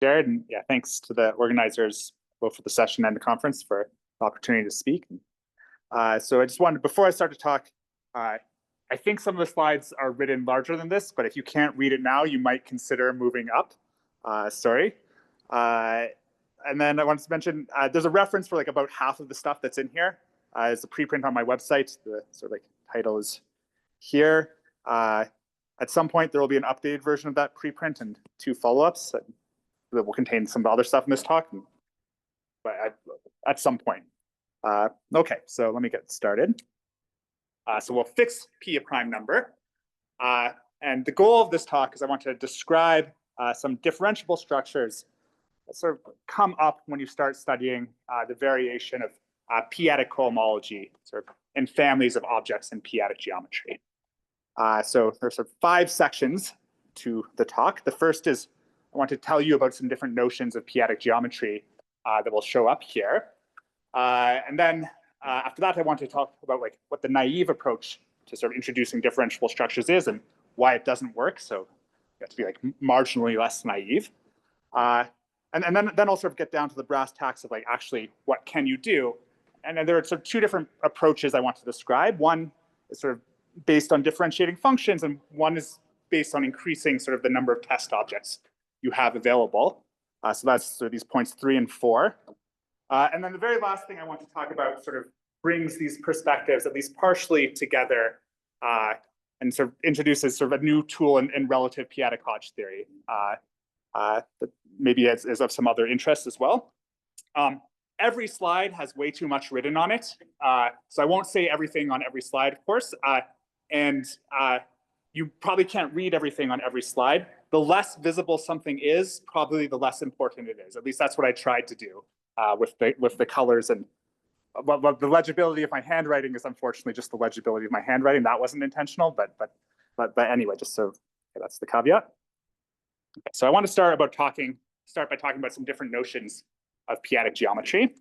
Jared, and yeah, thanks to the organizers both for the session and the conference for the opportunity to speak. So I just wanted, before I start to talk, I think some of the slides are written larger than this, but if you can't read it now, you might consider moving up. Sorry. And then I wanted to mention, there's a reference for like about half of the stuff that's in here. It's a preprint on my website. The sort of like title is here. At some point, there will be an updated version of that preprint and 2 follow-ups that will contain some other stuff in this talk, but at some point. Okay, so let me get started. So we'll fix P a prime number. And the goal of this talk is I want to describe some differentiable structures that sort of come up when you start studying the variation of p-adic cohomology sort of in families of objects in p-adic geometry. So there's sort of 5 sections to the talk. The first is I want to tell you about some different notions of p-adic geometry that will show up here. And then after that, I want to talk about like what the naive approach to sort of introducing differentiable structures is and why it doesn't work. So you have to be like marginally less naive. And then I'll sort of get down to the brass tacks of like actually what can you do. And then there are sort of 2 different approaches I want to describe. One is sort of based on differentiating functions, and one is based on increasing sort of the number of test objects you have available. So that's sort of these points 3 and 4. And then the very last thing I want to talk about sort of brings these perspectives at least partially together and sort of introduces sort of a new tool in relative p-adic Hodge theory that maybe is of some other interest as well. Every slide has way too much written on it. So I won't say everything on every slide, of course. And you probably can't read everything on every slide. The less visible something is, probably the less important it is. At least that's what I tried to do with the colors. And well, the legibility of my handwriting is unfortunately just the legibility of my handwriting. That wasn't intentional, but anyway, just so okay, that's the caveat. Okay, so I want to start by talking about some different notions of p-adic geometry.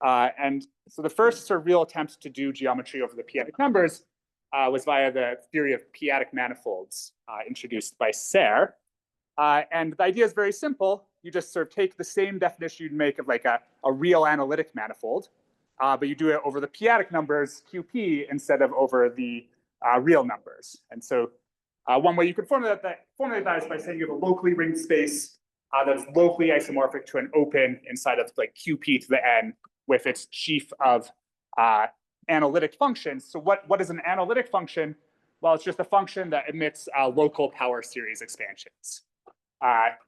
And so the first sort of real attempt to do geometry over the p-adic numbers was via the theory of p-adic manifolds introduced by Serre. And the idea is very simple. You just sort of take the same definition you'd make of like a real analytic manifold, but you do it over the p-adic numbers, QP, instead of over the real numbers. And so one way you could formulate that is by saying you have a locally ringed space that is locally isomorphic to an open inside of like QP to the n with its sheaf of analytic functions. So what is an analytic function? Well, it's just a function that emits local power series expansions.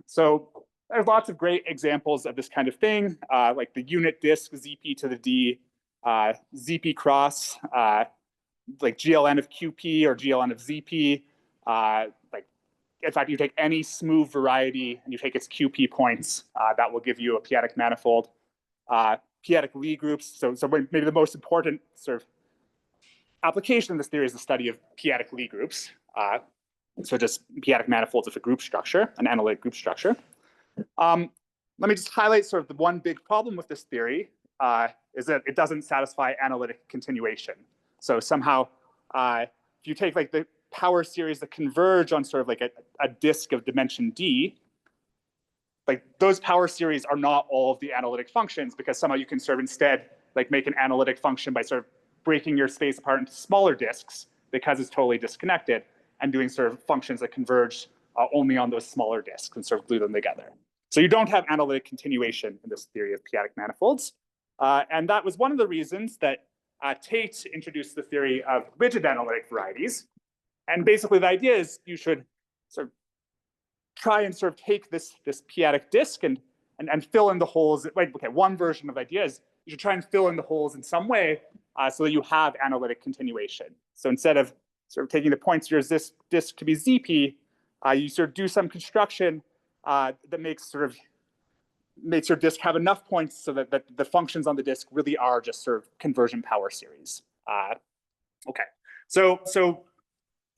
So there's lots of great examples of this kind of thing, like the unit disk ZP to the D, ZP cross, like GLN of QP or GLN of ZP. Like, in fact, you take any smooth variety and you take its QP points, that will give you a p-adic manifold. P-adic Lie groups. So maybe the most important sort of application of this theory is the study of p-adic Lie groups. So just p-adic manifolds of a group structure, an analytic group structure. Let me just highlight sort of the one big problem with this theory is that it doesn't satisfy analytic continuation. So somehow, if you take like the power series that converge on sort of like a disk of dimension D, like those power series are not all of the analytic functions, because somehow you can sort of instead like make an analytic function by sort of breaking your space apart into smaller disks because it's totally disconnected, and doing sort of functions that converge only on those smaller disks and sort of glue them together. So you don't have analytic continuation in this theory of p-adic manifolds. And that was one of the reasons that Tate introduced the theory of rigid analytic varieties. And basically the idea is you should sort of try and sort of take this p-adic disk and fill in the holes. Okay, one version of the idea is you should try and fill in the holes in some way so that you have analytic continuation. So instead of sort of taking the points of your disk to be ZP, you sort of do some construction that makes your disk have enough points so that the functions on the disk really are just sort of conversion power series. Okay, so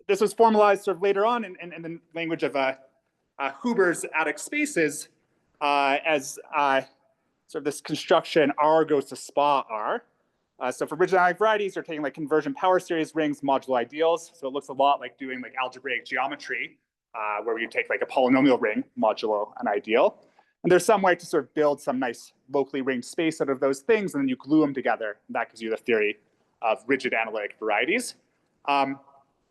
this was formalized sort of later on in the language of Huber's adic spaces as sort of this construction R goes to SPA R. So for rigid analytic varieties, you're taking like conversion power series rings modulo ideals. So it looks a lot like doing like algebraic geometry, where you take like a polynomial ring modulo an ideal. And there's some way to sort of build some nice locally ranged space out of those things, and then you glue them together. And that gives you the theory of rigid analytic varieties.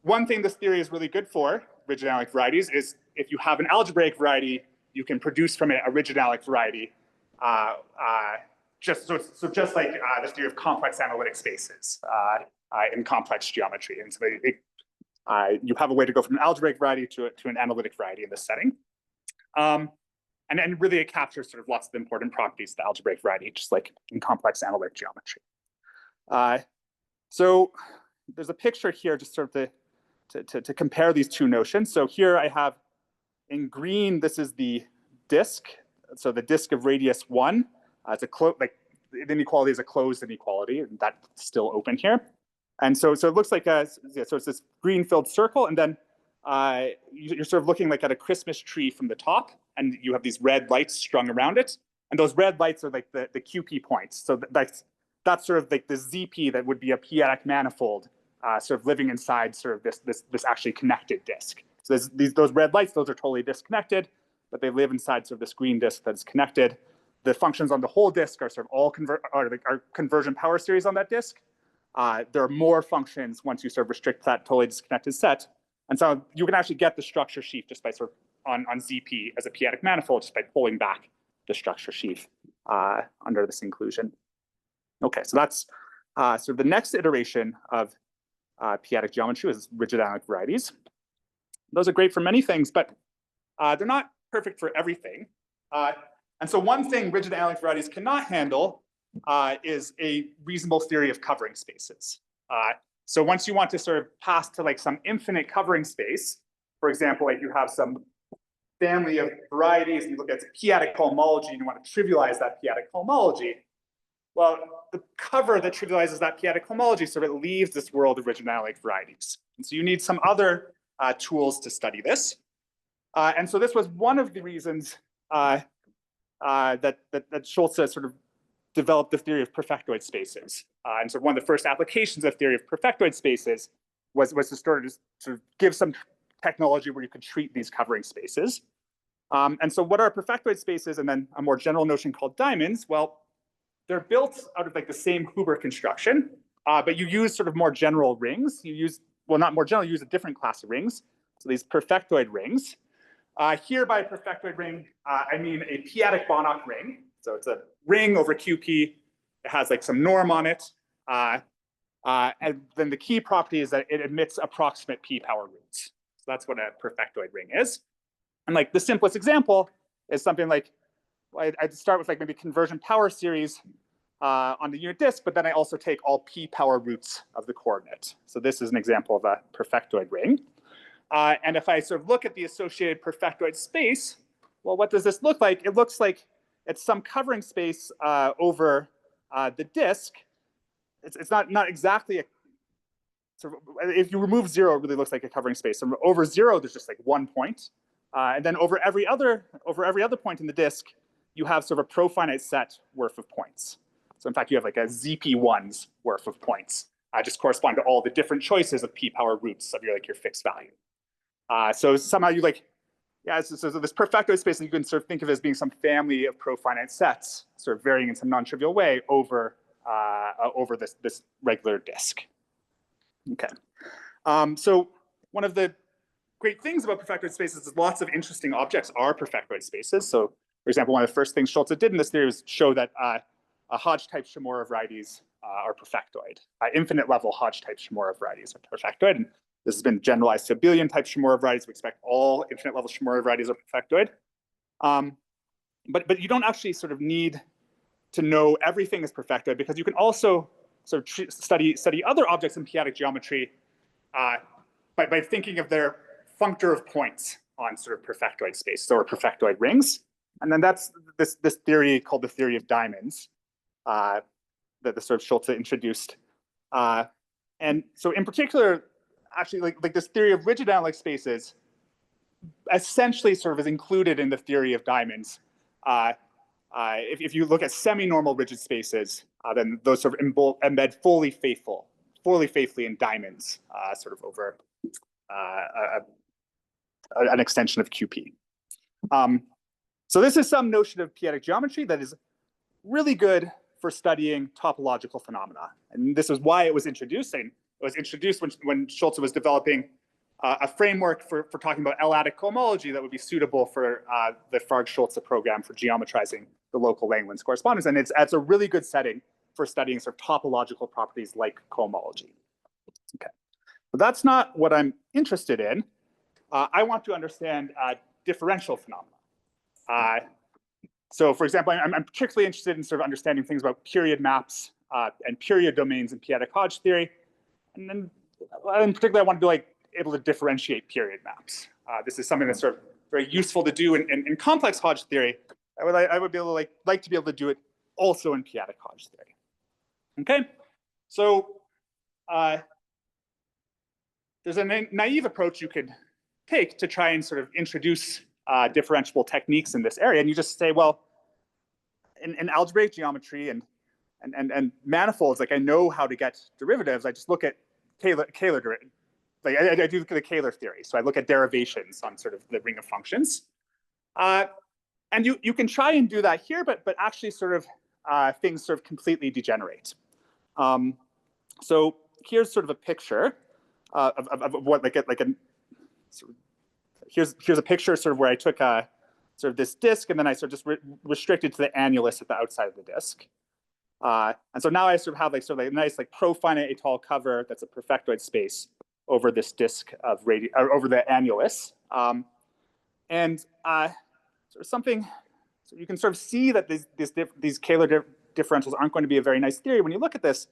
One thing this theory is really good for, rigid analytic varieties, is if you have an algebraic variety, you can produce from it a rigid analytic variety, just like the theory of complex analytic spaces in complex geometry. And so you have a way to go from an algebraic variety to an analytic variety in this setting. And really it captures sort of lots of important properties of the algebraic variety, just like in complex analytic geometry. So there's a picture here just sort of to compare these two notions. So here I have in green, this is the disk. So the disk of radius 1, it's the inequality is a closed inequality, and that's still open here. And so it looks like so it's this green filled circle, and then you're sort of looking like at a Christmas tree from the top, and you have these red lights strung around it. And those red lights are like the QP points. So that's sort of like the ZP that would be a p-adic manifold, sort of living inside sort of this actually connected disk. So those red lights, those are totally disconnected, but they live inside sort of this green disk that's connected. The functions on the whole disk are sort of all are conversion power series on that disk. There are more functions once you sort of restrict that totally disconnected set. And so you can actually get the structure sheaf just by sort of on ZP as a p-adic manifold, just by pulling back the structure sheaf under this inclusion. Okay, so that's sort of the next iteration of p-adic geometry is rigid analytic varieties. Those are great for many things, but they're not perfect for everything. And so one thing rigid analytic varieties cannot handle is a reasonable theory of covering spaces. So once you want to sort of pass to like some infinite covering space, for example, like you have some family of varieties and you look at p-adic homology and you want to trivialize that p-adic homology, well, the cover that trivializes that p-adic homology sort of leaves this world of rigid analytic varieties. And so you need some other tools to study this. And so this was one of the reasons that Schulze sort of developed the theory of perfectoid spaces. And so one of the first applications of theory of perfectoid spaces was to sort of give some technology where you could treat these covering spaces. And so what are perfectoid spaces, and then a more general notion called diamonds? Well, they're built out of like the same Huber construction, but you use sort of more general rings. You use, well, not more general, you use a different class of rings. So these perfectoid rings. Here by perfectoid ring, I mean a p-adic Banach ring. So it's a ring over QP. It has like some norm on it. And then the key property is that it admits approximate p power roots. So that's what a perfectoid ring is. And like the simplest example is something like, I'd start with like maybe conversion power series on the unit disk, but then I also take all p power roots of the coordinate. So this is an example of a perfectoid ring. And if I sort of look at the associated perfectoid space, well, what does this look like? It looks like it's some covering space over the disk. It's not exactly a, sort of, if you remove 0, it really looks like a covering space. So over 0, there's just like one point. And then over every other point in the disk, you have sort of a profinite set worth of points. So in fact, you have like a ZP1's worth of points, just correspond to all the different choices of p power roots of your fixed value. So somehow you like, yeah, so this perfectoid space, you can sort of think of it as being some family of profinite sets, sort of varying in some non-trivial way over this regular disk. Okay. So one of the great things about perfectoid spaces is lots of interesting objects are perfectoid spaces. So for example, one of the first things Schulze did in this theory was show that Hodge type Shimura varieties are perfectoid. Infinite level Hodge type Shimura varieties are perfectoid. And this has been generalized to abelian type Shimura varieties. We expect all infinite level Shimura varieties are perfectoid. But you don't actually sort of need to know everything is perfectoid, because you can also sort of study other objects in p-adic geometry by thinking of their functor of points on sort of perfectoid space, or perfectoid rings. And then that's this theory called the theory of diamonds that the sort of Schulze introduced. And so in particular, actually like this theory of rigid analytic spaces essentially sort of is included in the theory of diamonds. If you look at semi-normal rigid spaces, then those sort of embed fully faithfully in diamonds, sort of over an extension of QP. So this is some notion of p-adic geometry that is really good for studying topological phenomena. And this is why it was introduced. And it was introduced when Schulze was developing a framework for talking about L-adic cohomology that would be suitable for the Farg-Schulze program for geometrizing the local Langlands correspondence. And it's a really good setting for studying sort of topological properties like cohomology. Okay, but that's not what I'm interested in. I want to understand differential phenomena. So for example, I'm particularly interested in sort of understanding things about period maps and period domains in p-adic Hodge theory. And then in particular, I want to be able to differentiate period maps. This is something that's sort of very useful to do in complex Hodge theory. I would be able to like to be able to do it also in p-adic Hodge theory. Okay, so there's a naive approach you could take to try and sort of introduce differentiable techniques in this area, and you just say, well, in algebraic geometry and manifolds, I know how to get derivatives. I just look at Kähler derivatives. I do look at the Kähler theory, so I look at derivations on sort of the ring of functions, and you can try and do that here, but actually sort of things sort of completely degenerate. So here's sort of a picture of what here's a picture sort of where I took sort of this disk, and then I sort of just restricted to the annulus at the outside of the disk. And so now I sort of have a nice profinite étale cover that's a perfectoid space over this disk of over the annulus. And sort of something, so you can sort of see that these Kähler differentials aren't going to be a very nice theory when you look at this,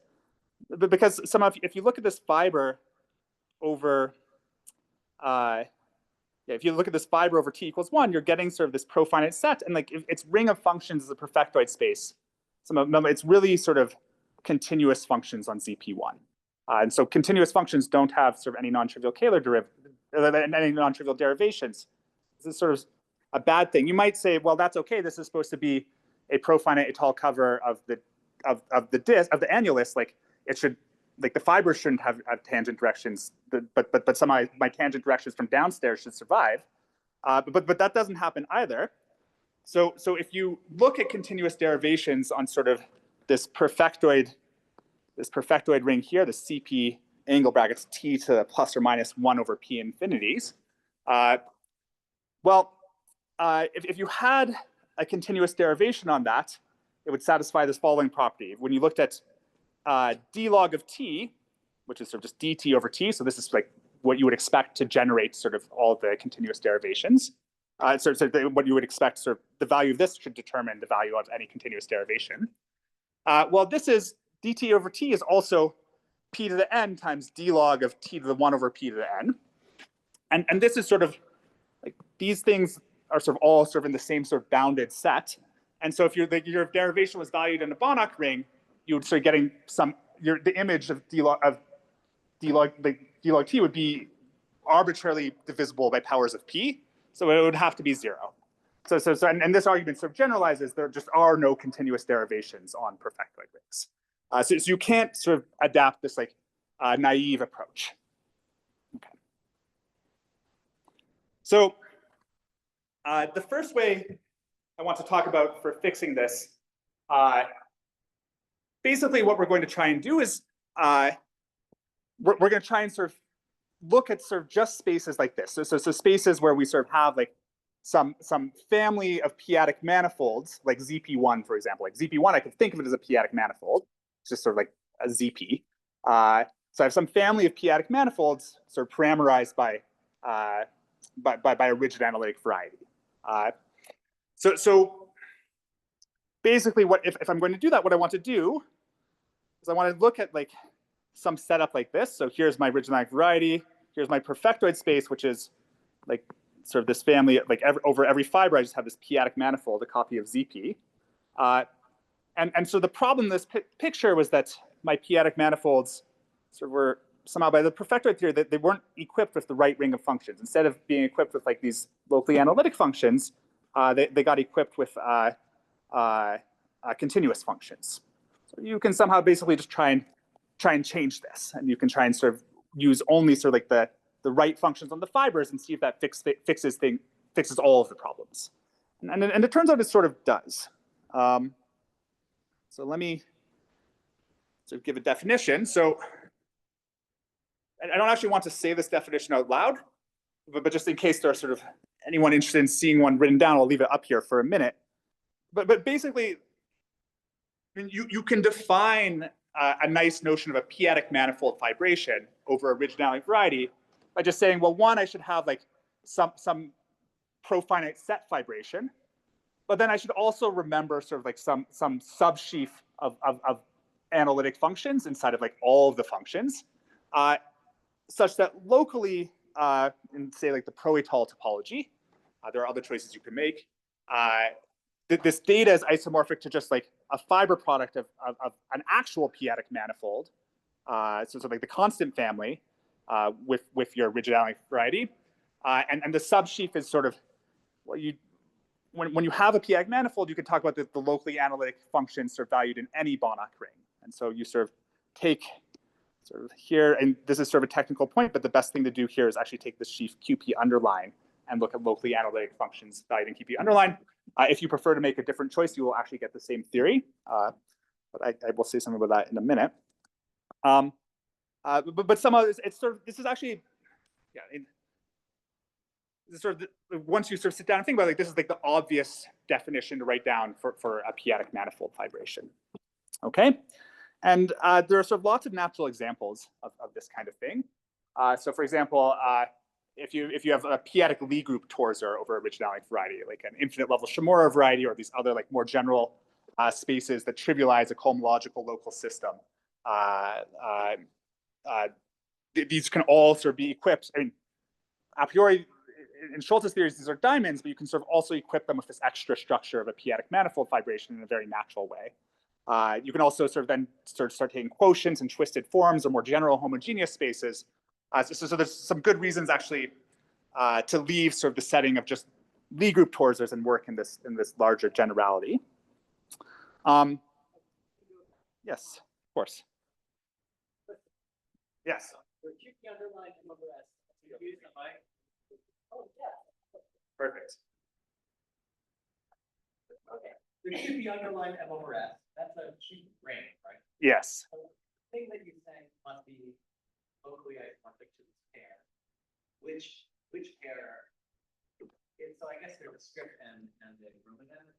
because if you look at this fiber over if you look at this fiber over t equals 1, you're getting sort of this profinite set, and its ring of functions is a perfectoid space. It's really sort of continuous functions on ZP1, and so continuous functions don't have sort of any non-trivial Kähler any non-trivial derivations. This is sort of a bad thing. You might say, well, that's okay. This is supposed to be a profinite étale cover of the disk of the annulus. It should. The fibers shouldn't have tangent directions, but somehow my tangent directions from downstairs should survive. But that doesn't happen either. So if you look at continuous derivations on sort of this perfectoid ring here, the CP angle brackets t to the plus or minus 1 over p infinities, if you had a continuous derivation on that, it would satisfy this following property. When you looked at d log of t, which is sort of just dt over t, so this is what you would expect to generate sort of all the continuous derivations. So what you would expect, sort of the value of this should determine the value of any continuous derivation. Well, this is dt over t is also p to the n times d log of t to the 1 over p to the n. And this is sort of these things are sort of all sort of in the same sort of bounded set. And so if your derivation was valued in a Banach ring, you would start getting the image of d log t would be arbitrarily divisible by powers of p, so it would have to be 0. And this argument sort of generalizes there just are no continuous derivations on perfectoid rings. So you can't sort of adapt this naive approach. Okay. So the first way I want to talk about for fixing this. Basically, what we're going to try and do is we're going to try and sort of look at sort of just spaces like this. So spaces where we sort of have some family of p-adic manifolds, like ZP1, for example. ZP1, I could think of it as a p-adic manifold. It's just sort of like a ZP. So I have some family of p-adic manifolds sort of parameterized by a rigid analytic variety. So basically, if I'm going to do that, what I want to do is I want to look at some setup like this. So here's my rigid analytic variety. Here's my perfectoid space, which is sort of this family. Over every fiber, I just have this p-adic manifold, a copy of ZP. And so the problem in this picture was that my p-adic manifolds sort of were somehow, by the perfectoid theory, that they weren't equipped with the right ring of functions. Instead of being equipped with these locally analytic functions, they got equipped with continuous functions. So you can somehow basically just try and change this, and you can try and sort of use only sort of the right functions on the fibers and see if that fixes all of the problems. And it turns out it sort of does. So let me sort of give a definition. So I don't actually want to say this definition out loud, but just in case there's sort of anyone interested in seeing one written down, I'll leave it up here for a minute. But basically, I mean, you can define a nice notion of a p-adic manifold fibration over originality variety by just saying, well, one, I should have like some profinite set fibration, but then I should also remember sort of like some subsheaf of analytic functions inside of like all of the functions, such that locally, in say like the Pro-Étale topology, there are other choices you can make. This data is isomorphic to just like a fiber product of an actual p-adic manifold, so like the constant family with your originality variety, and the subsheaf is sort of what you. When you have a p-adic manifold, you can talk about the locally analytic functions sort of valued in any Banach ring. And so you sort of take sort of here, and this is sort of a technical point, but the best thing to do here is actually take the sheaf QP underline and look at locally analytic functions valued in QP underline. If you prefer to make a different choice, you will actually get the same theory. But I will say something about that in a minute. But somehow it's sort of, this is actually, yeah, sort of once you sort of sit down and think about it, like this is like the obvious definition to write down for a p-adic manifold fibration. Okay, and there are sort of lots of natural examples of this kind of thing. So for example, if you have a p-adic Lie group torsor over originality variety, like an infinite level Shimura variety, or these other like more general spaces that trivialize a cohomological local system, these can all sort of be equipped. I mean, a priori, in Schulz's theories, these are diamonds, but you can sort of also equip them with this extra structure of a p-adic manifold fibration in a very natural way. You can also sort of then start taking quotients and twisted forms or more general homogeneous spaces. So there's some good reasons actually to leave sort of the setting of just Lie group torsors and work in this larger generality. Yes, of course. Yes. Perfect. Okay. There should be underlined M over S. That's a sheaf ring, right? Yes. So the thing that you say must be locally isomorphic to this pair. Which pair? So I guess there's a script and the Roman pair on the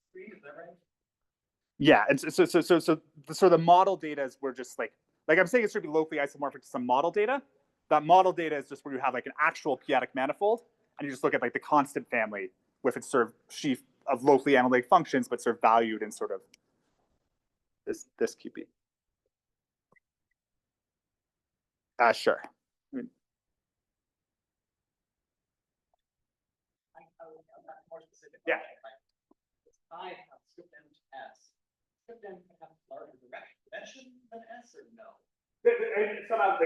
screen. Is that right? Yeah. And so the sort of the model data is we're just like I'm saying it should be locally isomorphic to some model data. That model data is just where you have like an actual p-adic manifold, and you just look at like the constant family with its sort of sheaf of locally analytic functions, but sort of valued in sort of this QP. Sure. I mean, more specific. Yeah. I have script M to S. Script M can have larger dimension than S, or no? Somehow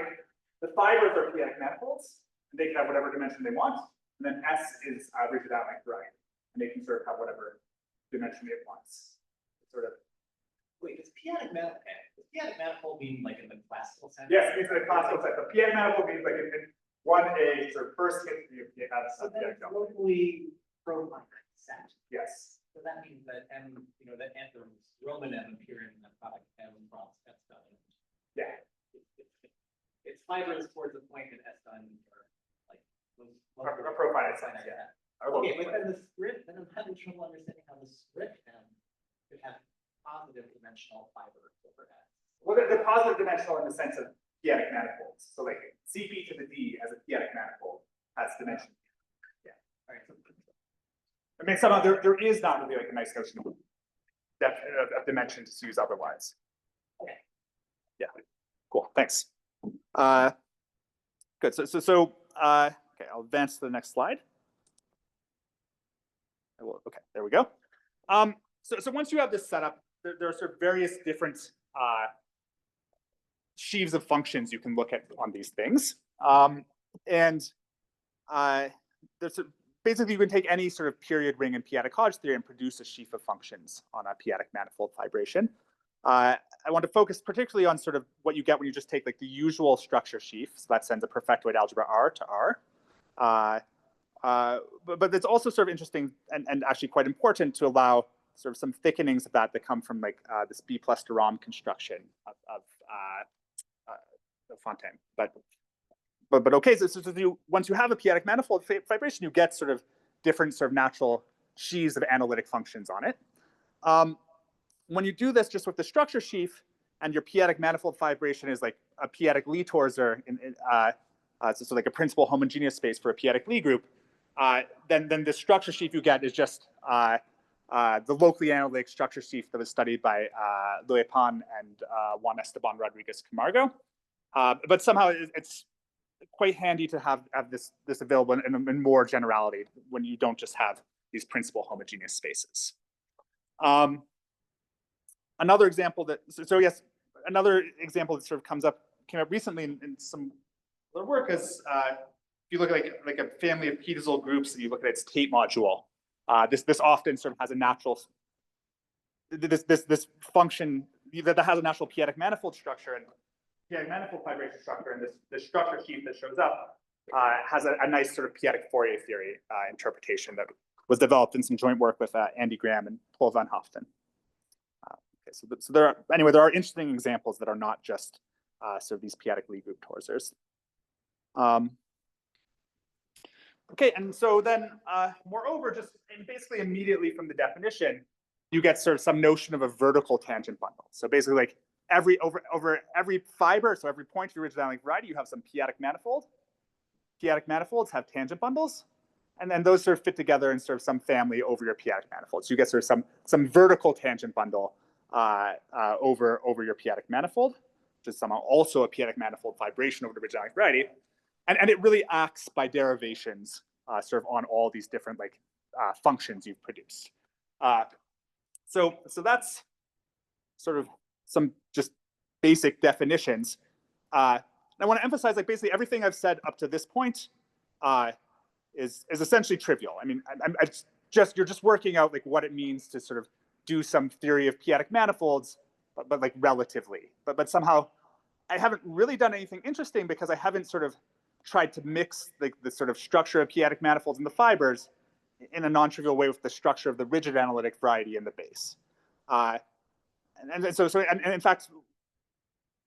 the fibers are p-adic manifolds, and they can have whatever dimension they want. And then S is originality variety, and they can sort of have whatever dimension it wants. Sort of. Wait, does p-adic manifold mean like in the classical sense? Yes, it's in the classical sense. The p-adic manifold means like in 1A sort of first hit you have So some p-adic that's locally profinite set. Yes. So that means that M, the Roman M appear in the product M cross S diamond. Yeah. It's fibers towards the point in S diamond are like those. A profinite sense, yeah. Okay, but then the script, then I'm having trouble understanding how the script M could have positive dimensional fibers over S. Well, the positive dimensional in the sense of p-adic manifolds. So like CP to the D as a p-adic manifold has dimension. Yeah. All right. I mean, somehow there is not really like a nice notion of dimension to use otherwise. Okay. Yeah. Cool. Thanks. Good. So okay, I'll advance to the next slide. Okay, there we go. So once you have this set up, there are sort of various different sheaves of functions you can look at on these things. Basically, you can take any sort of period ring in p-adic Hodge theory and produce a sheaf of functions on a p-adic manifold fibration. I want to focus particularly on sort of what you get when you just take like the usual structure sheaf. So that sends a perfectoid algebra R to R. but it's also sort of interesting and actually quite important to allow sort of some thickenings of that come from like this B plus de Rham construction of Fontaine. But okay, so once you have a p-adic manifold fibration, you get sort of different sort of natural sheaves of analytic functions on it. When you do this just with the structure sheaf, and your p-adic manifold fibration is like a p-adic Lie torsor, so like a principal homogeneous space for a p-adic Lie group, then the structure sheaf you get is just the locally analytic structure sheaf that was studied by Luepan and Juan Esteban Rodriguez Camargo. But somehow it's quite handy to have this available in more generality when you don't just have these principal homogeneous spaces. Another example that another example that sort of came up recently in some other work is if you look at like a family of p-dizzle groups and you look at its Tate module, this often sort of has a natural this function that has a natural p-adic manifold structure and p-adic manifold fibration structure, and this structure sheaf that shows up has a nice sort of p-adic Fourier theory interpretation that was developed in some joint work with Andy Graham and Paul van Hoften. Okay, so there are interesting examples that are not just sort of these p-adic Lie group torsors. Okay, and so then moreover, just basically immediately from the definition, you get sort of some notion of a vertical tangent bundle. So basically like over every fiber, so every point of your originality variety, you have some p-adic manifold. P-adic manifolds have tangent bundles, and then those sort of fit together in sort of some family over your p-adic manifold. So you get sort of some vertical tangent bundle over your p-adic manifold, which is somehow also a p-adic manifold fibration over the originality variety. And it really acts by derivations sort of on all these different like functions you've produced. So that's sort of some just basic definitions. And I want to emphasize like basically everything I've said up to this point is essentially trivial. I mean, you're just working out like what it means to sort of do some theory of p-adic manifolds, but like relatively. But somehow I haven't really done anything interesting because I haven't sort of tried to mix the sort of structure of p-adic manifolds in the fibers in a non-trivial way with the structure of the rigid analytic variety in the base. And in fact,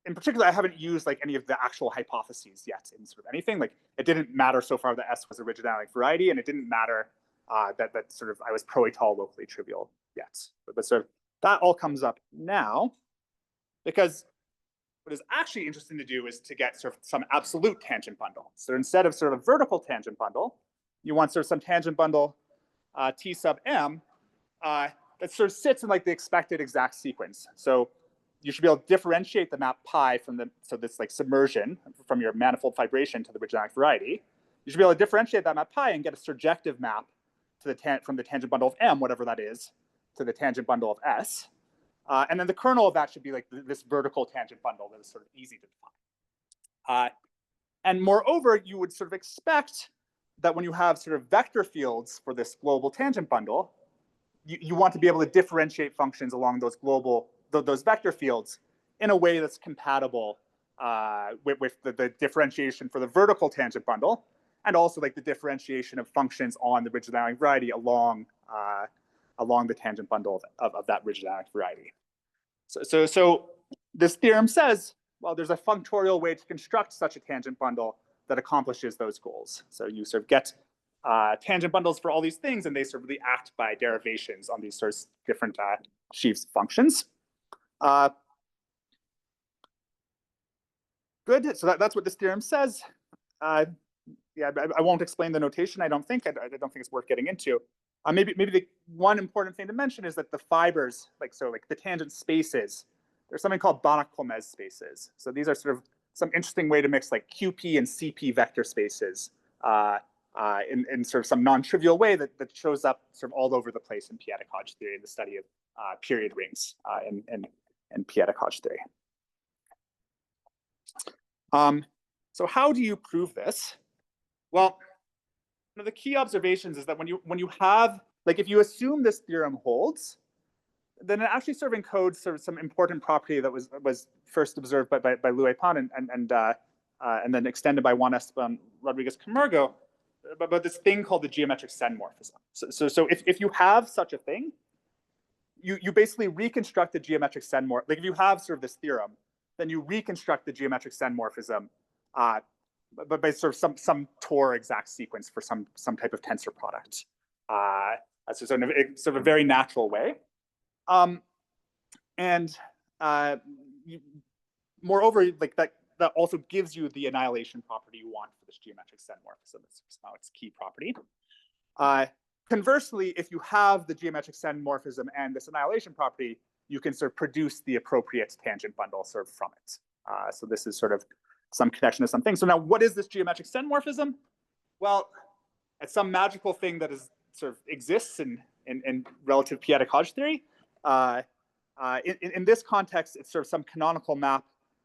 in particular, I haven't used like any of the actual hypotheses yet in sort of anything. Like it didn't matter so far that S was a rigid analytic variety, and it didn't matter that sort of I was pro-étale locally trivial yet. But sort of that all comes up now, because what is actually interesting to do is to get sort of some absolute tangent bundle. So instead of sort of a vertical tangent bundle, you want sort of some tangent bundle T sub M that sort of sits in like the expected exact sequence. So you should be able to differentiate the map pi from this like submersion from your manifold fibration to the rigid analytic variety. You should be able to differentiate that map pi and get a surjective map to from the tangent bundle of M, whatever that is, to the tangent bundle of S. And then the kernel of that should be like this vertical tangent bundle that is sort of easy to define. And moreover, you would sort of expect that when you have sort of vector fields for this global tangent bundle, you want to be able to differentiate functions along those vector fields in a way that's compatible with the differentiation for the vertical tangent bundle, and also like the differentiation of functions on the rigid analytic variety along the tangent bundle of that rigid analytic variety. So this theorem says, well, there's a functorial way to construct such a tangent bundle that accomplishes those goals. So you sort of get tangent bundles for all these things, and they sort of really act by derivations on these sort of different sheaves of functions. Good, so that's what this theorem says. Yeah, I won't explain the notation, I don't think. I don't think it's worth getting into. Maybe the one important thing to mention is that the fibers, like the tangent spaces, there's something called Banach-Clomez spaces. So these are sort of some interesting way to mix like QP and CP vector spaces in sort of some non-trivial way that shows up sort of all over the place in p-adic Hodge theory, in the study of period rings in p-adic Hodge theory. So how do you prove this? Well, one of the key observations is that when you have, like, if you assume this theorem holds, then it actually sort of encodes sort of some important property that was first observed by Luepan and then extended by Juan Esteban Rodriguez Camargo, about this thing called the geometric Sen morphism. So if you have such a thing, you basically reconstruct the geometric Sen morphism. Like if you have sort of this theorem, then you reconstruct the geometric Sen morphism, but by sort of some Tor exact sequence for some type of tensor product. So in a sort of a very natural way. Moreover, like that also gives you the annihilation property you want for this geometric Sen morphism. It's somehow its key property. Conversely, if you have the geometric Sen morphism and this annihilation property, you can sort of produce the appropriate tangent bundle sort of from it. So this is sort of some connection to something. So now, what is this geometric Sen morphism? Well, it's some magical thing that is sort of exists in relative p-adic Hodge theory. In this context, it's sort of some canonical map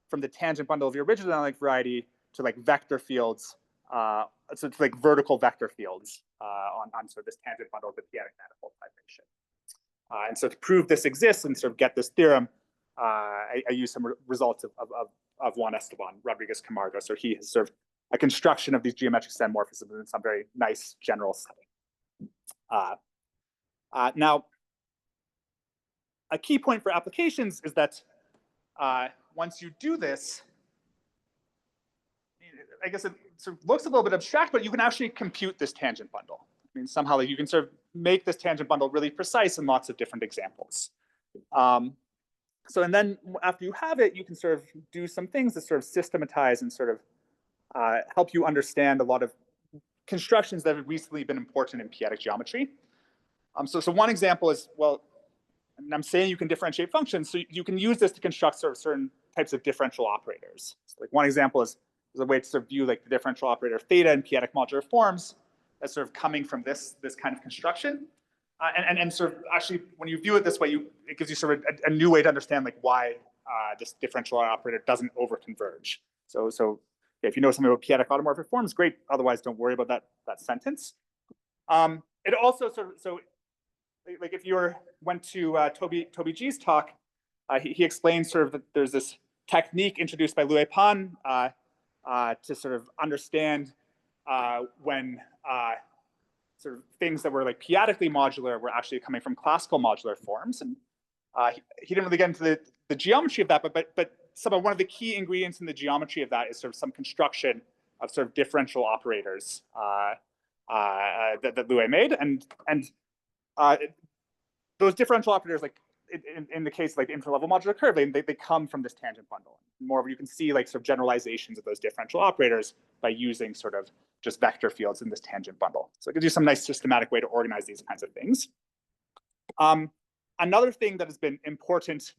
from the tangent bundle of the original analytic variety to like vector fields. So it's like vertical vector fields on sort of this tangent bundle of the p-adic manifold fibration. And so to prove this exists and sort of get this theorem, I use some results of Juan Esteban Rodriguez Camargo. So he has sort of a construction of these geometric Sen morphisms in some very nice general setting. Now, a key point for applications is that once you do this, I guess it sort of looks a little bit abstract, but you can actually compute this tangent bundle. I mean, somehow you can sort of make this tangent bundle really precise in lots of different examples. And then after you have it, you can sort of do some things that sort of systematize and sort of help you understand a lot of constructions that have recently been important in p-adic geometry. So one example is, well, and I'm saying you can differentiate functions, so you can use this to construct sort of certain types of differential operators. So like one example is a way to sort of view like the differential operator theta in p-adic modular forms as sort of coming from this kind of construction. And sort of actually, when you view it this way, it gives you sort of a new way to understand like why this differential operator doesn't overconverge. So if you know something about p-adic automorphic forms, great. Otherwise, don't worry about that sentence. It also sort of, like if you went to Toby G's talk, he explains sort of that there's this technique introduced by Liu Pan to sort of understand when sort of things that were like p-adically modular were actually coming from classical modular forms. And he didn't really get into the geometry of that, but one of the key ingredients in the geometry of that is sort of some construction of sort of differential operators that Liu made. And those differential operators, like in the case of like the interlevel modular curve, they come from this tangent bundle. Moreover, you can see like sort of generalizations of those differential operators by using sort of just vector fields in this tangent bundle. So it gives you some nice systematic way to organize these kinds of things. Another thing that has been important,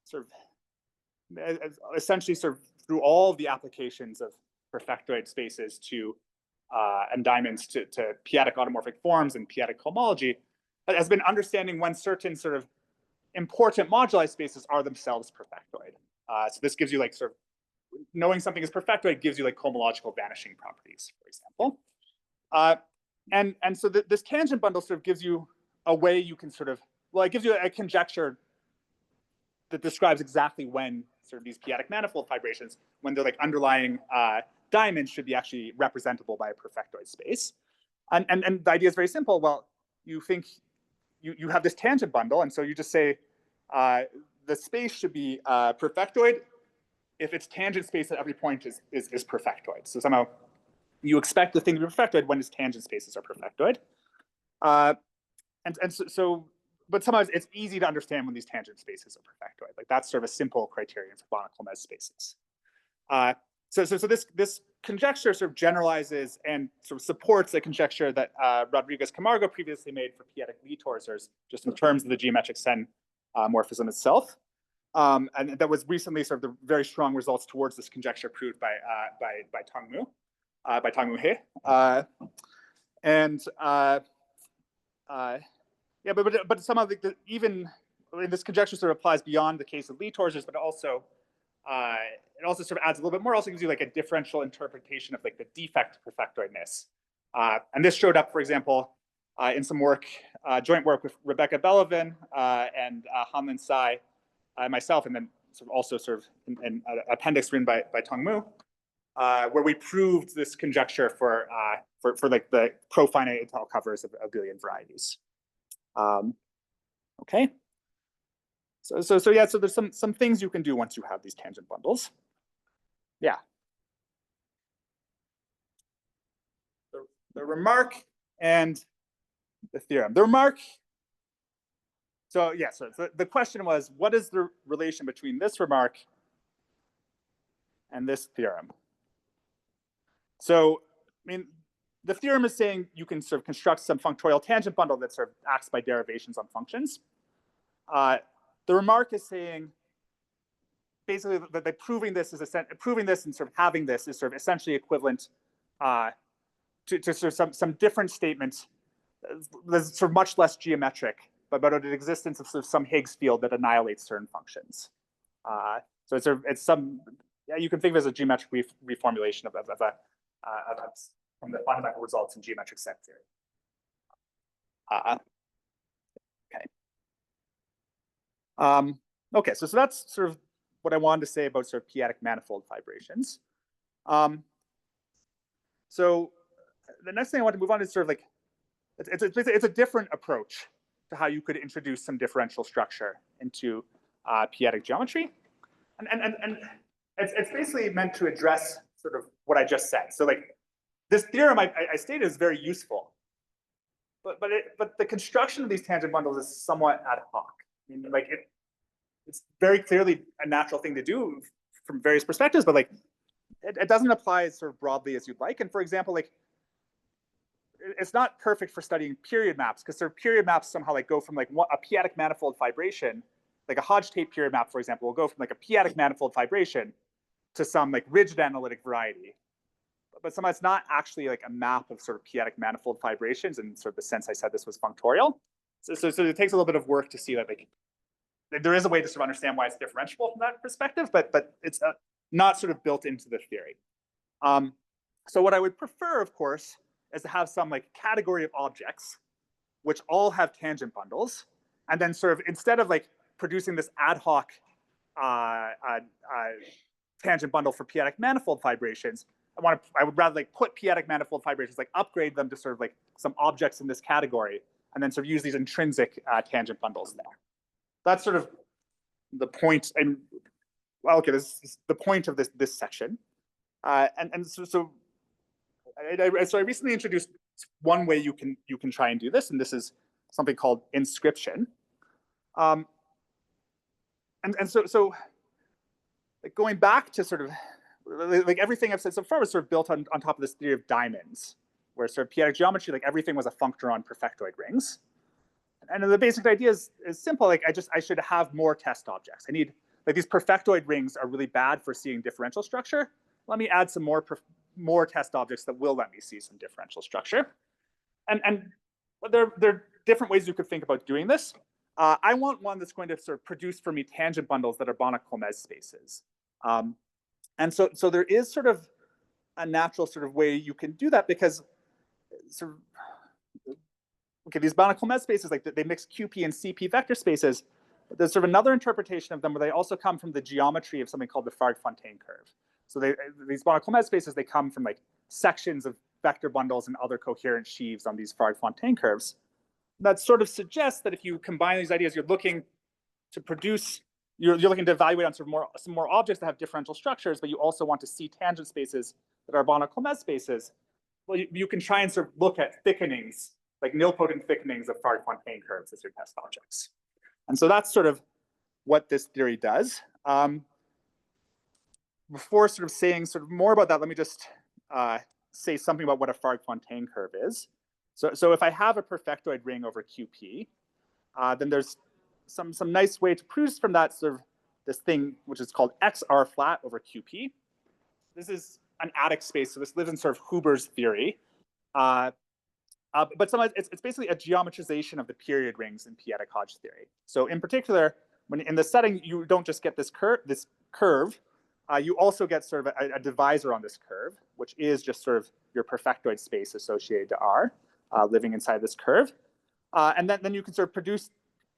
sort of essentially sort of through all of the applications of perfectoid spaces to endiments to p-adic automorphic forms and p-adic cohomology, has been understanding when certain sort of important moduli spaces are themselves perfectoid. So this gives you like sort of knowing something is perfectoid gives you like cohomological vanishing properties, for example. And so this tangent bundle sort of gives you a way you can sort of, well, it gives you a conjecture that describes exactly when sort of these p-adic manifold fibrations, when they're like underlying diamonds, should be actually representable by a perfectoid space. And the idea is very simple. Well, you think you have this tangent bundle, and so you just say the space should be perfectoid if its tangent space at every point is perfectoid. So somehow you expect the thing to be perfectoid when its tangent spaces are perfectoid. But somehow it's easy to understand when these tangent spaces are perfectoid. Like that's sort of a simple criterion for Banach-Holmes spaces. So this conjecture sort of generalizes and sort of supports a conjecture that Rodriguez Camargo previously made for p-adic Lie torsors, just in terms of the geometric Sen morphism itself. And that was recently sort of the very strong results towards this conjecture proved by Tongmu He. Yeah, but somehow even this conjecture sort of applies beyond the case of Lie torsors, but also it also sort of adds a little bit more. Also gives you like a differential interpretation of like the defect perfectoidness. And this showed up, for example, in some work, joint work with Rebecca Bellevin and Hanlin Tsai, myself, and then also in an appendix written by Tongmu. where we proved this conjecture for like the profinite intel covers of abelian varieties. Okay. So yeah, so there's some things you can do once you have these tangent bundles. Yeah. The remark and the theorem. The remark. So yeah, so the question was, what is the relation between this remark and this theorem? So, I mean, the theorem is saying you can sort of construct some functorial tangent bundle that sort of acts by derivations on functions. The remark is saying basically that proving this and sort of having this is sort of essentially equivalent to sort of some different statements that's sort of much less geometric, but about the existence of sort of some Higgs field that annihilates certain functions. So it's some, yeah, you can think of it as a geometric reformulation of from the fundamental results in geometric set theory. Okay. Okay, so that's sort of what I wanted to say about sort of p-adic manifold fibrations. So the next thing I want to move on is sort of like, it's a different approach to how you could introduce some differential structure into p-adic geometry. And it's basically meant to address sort of what I just said. So like this theorem I stated is very useful, but the construction of these tangent bundles is somewhat ad hoc. I mean, like it's very clearly a natural thing to do from various perspectives, but like it doesn't apply as sort of broadly as you'd like. And for example, like it's not perfect for studying period maps because their period maps somehow like go from like a p-adic manifold fibration, like a Hodge tape period map, for example, will go from like a p-adic manifold fibration to some like rigid analytic variety. But somehow it's not actually like a map of sort of p-adic manifold fibrations in sort of the sense I said this was functorial. So it takes a little bit of work to see that like there is a way to sort of understand why it's differentiable from that perspective, but it's not sort of built into the theory. So what I would prefer, of course, is to have some like category of objects which all have tangent bundles, and then sort of instead of like producing this ad hoc tangent bundle for p-adic manifold fibrations, I would rather like put p-adic manifold fibrations, like upgrade them to sort of like some objects in this category, and then sort of use these intrinsic tangent bundles there. That's sort of the point. And well, okay, this is the point of this section. So I recently introduced one way you can try and do this, and this is something called inscription. So like going back to sort of like everything I've said so far was sort of built on top of this theory of diamonds, where sort of p-adic geometry, like everything was a functor on perfectoid rings. And the basic idea is simple. Like I should have more test objects. I need like these perfectoid rings are really bad for seeing differential structure. Let me add some more test objects that will let me see some differential structure. And there are different ways you could think about doing this. I want one that's going to sort of produce for me tangent bundles that are Banach-Holmez spaces. And so there is sort of a natural sort of way you can do that because sort of, okay, these Banach-Holmez spaces, like they mix QP and CP vector spaces, but there's sort of another interpretation of them where they also come from the geometry of something called the Fargue-Fontaine curve. So these Banach-Holmez spaces, they come from like sections of vector bundles and other coherent sheaves on these Fargue-Fontaine curves. That sort of suggests that if you combine these ideas, you're looking to produce, you're looking to evaluate on sort of some more objects that have differential structures, but you also want to see tangent spaces that are Banach-Holmez spaces. Well, you can try and sort of look at thickenings, like nilpotent thickenings of Fargue-Fontaine curves as your test objects. And so that's sort of what this theory does. Before sort of saying sort of more about that, let me just say something about what a Fargue-Fontaine curve is. So if I have a perfectoid ring over QP, then there's some nice way to prove from that sort of this thing which is called XR flat over QP. This is an adic space, so this lives in sort of Huber's theory. But sometimes it's basically a geometrization of the period rings in p-adic Hodge theory. So in particular, when in the setting you don't just get this curve, you also get sort of a divisor on this curve, which is just sort of your perfectoid space associated to R, living inside this curve. And then you can sort of produce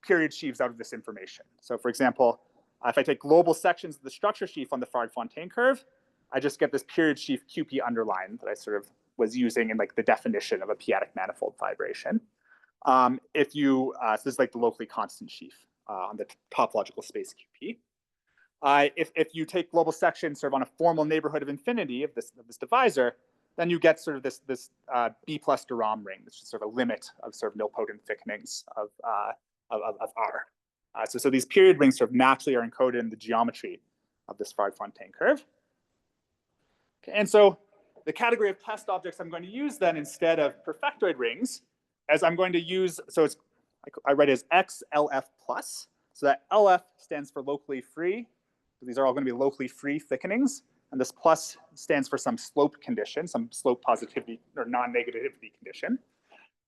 period sheaves out of this information. So for example, if I take global sections of the structure sheaf on the Fargue-Fontaine curve, I just get this period sheaf QP underline that I sort of was using in like the definition of a p-adic manifold fibration. If you, so this is like the locally constant sheaf on the topological space QP. If you take global section sort of on a formal neighborhood of infinity of this divisor, then you get sort of this B plus de Rham ring, which is sort of a limit of sort of nilpotent thickenings of R. So these period rings sort of naturally are encoded in the geometry of this Fargue-Fontaine curve. Okay, and so the category of test objects I'm going to use then instead of perfectoid rings, as I'm going to use, so it's, I write it as XLF plus. So that LF stands for locally free. So these are all going to be locally free thickenings. And this plus stands for some slope condition, some slope positivity or non-negativity condition.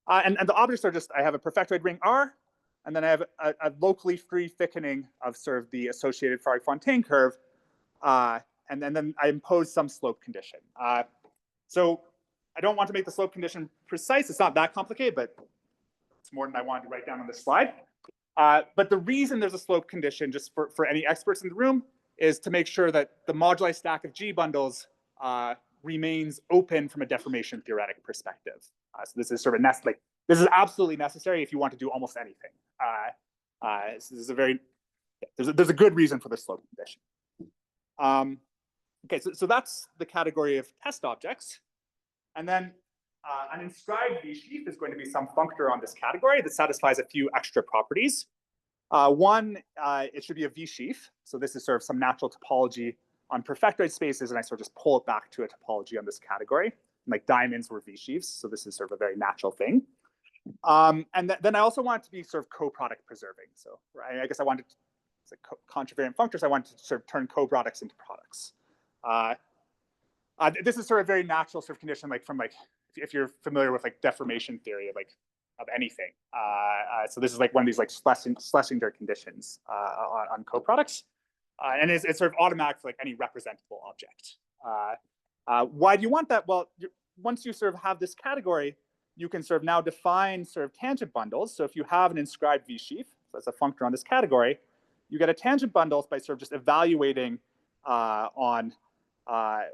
And the objects are just, I have a perfectoid ring R, and then I have a locally free thickening of sort of the associated Fargue-Fontaine curve. And then I impose some slope condition. So I don't want to make the slope condition precise. It's not that complicated, but it's more than I wanted to write down on this slide. But the reason there's a slope condition, just for any experts in the room, is to make sure that the moduli stack of G bundles remains open from a deformation theoretic perspective. So this is sort of this is absolutely necessary if you want to do almost anything. This is a very, there's a good reason for the slope condition. Okay, so that's the category of test objects. And then an inscribed V sheaf is going to be some functor on this category that satisfies a few extra properties. One, it should be a V sheaf. So this is sort of some natural topology on perfectoid spaces, and I sort of just pull it back to a topology on this category. And like diamonds were V sheaves, so this is sort of a very natural thing. And then I also want it to be sort of co-product preserving. So I guess I wanted to, it's like contravariant functors, I wanted to sort of turn co-products into products. This is sort of very natural sort of condition, like from like, if you're familiar with like deformation theory of anything. So this is like one of these like Schlesinger conditions on co-products. And it's sort of automatic for like any representable object. Why do you want that? Well, once you sort of have this category, you can sort of now define sort of tangent bundles. So if you have an inscribed V sheaf, so that's a functor on this category, you get a tangent bundle by sort of just evaluating on,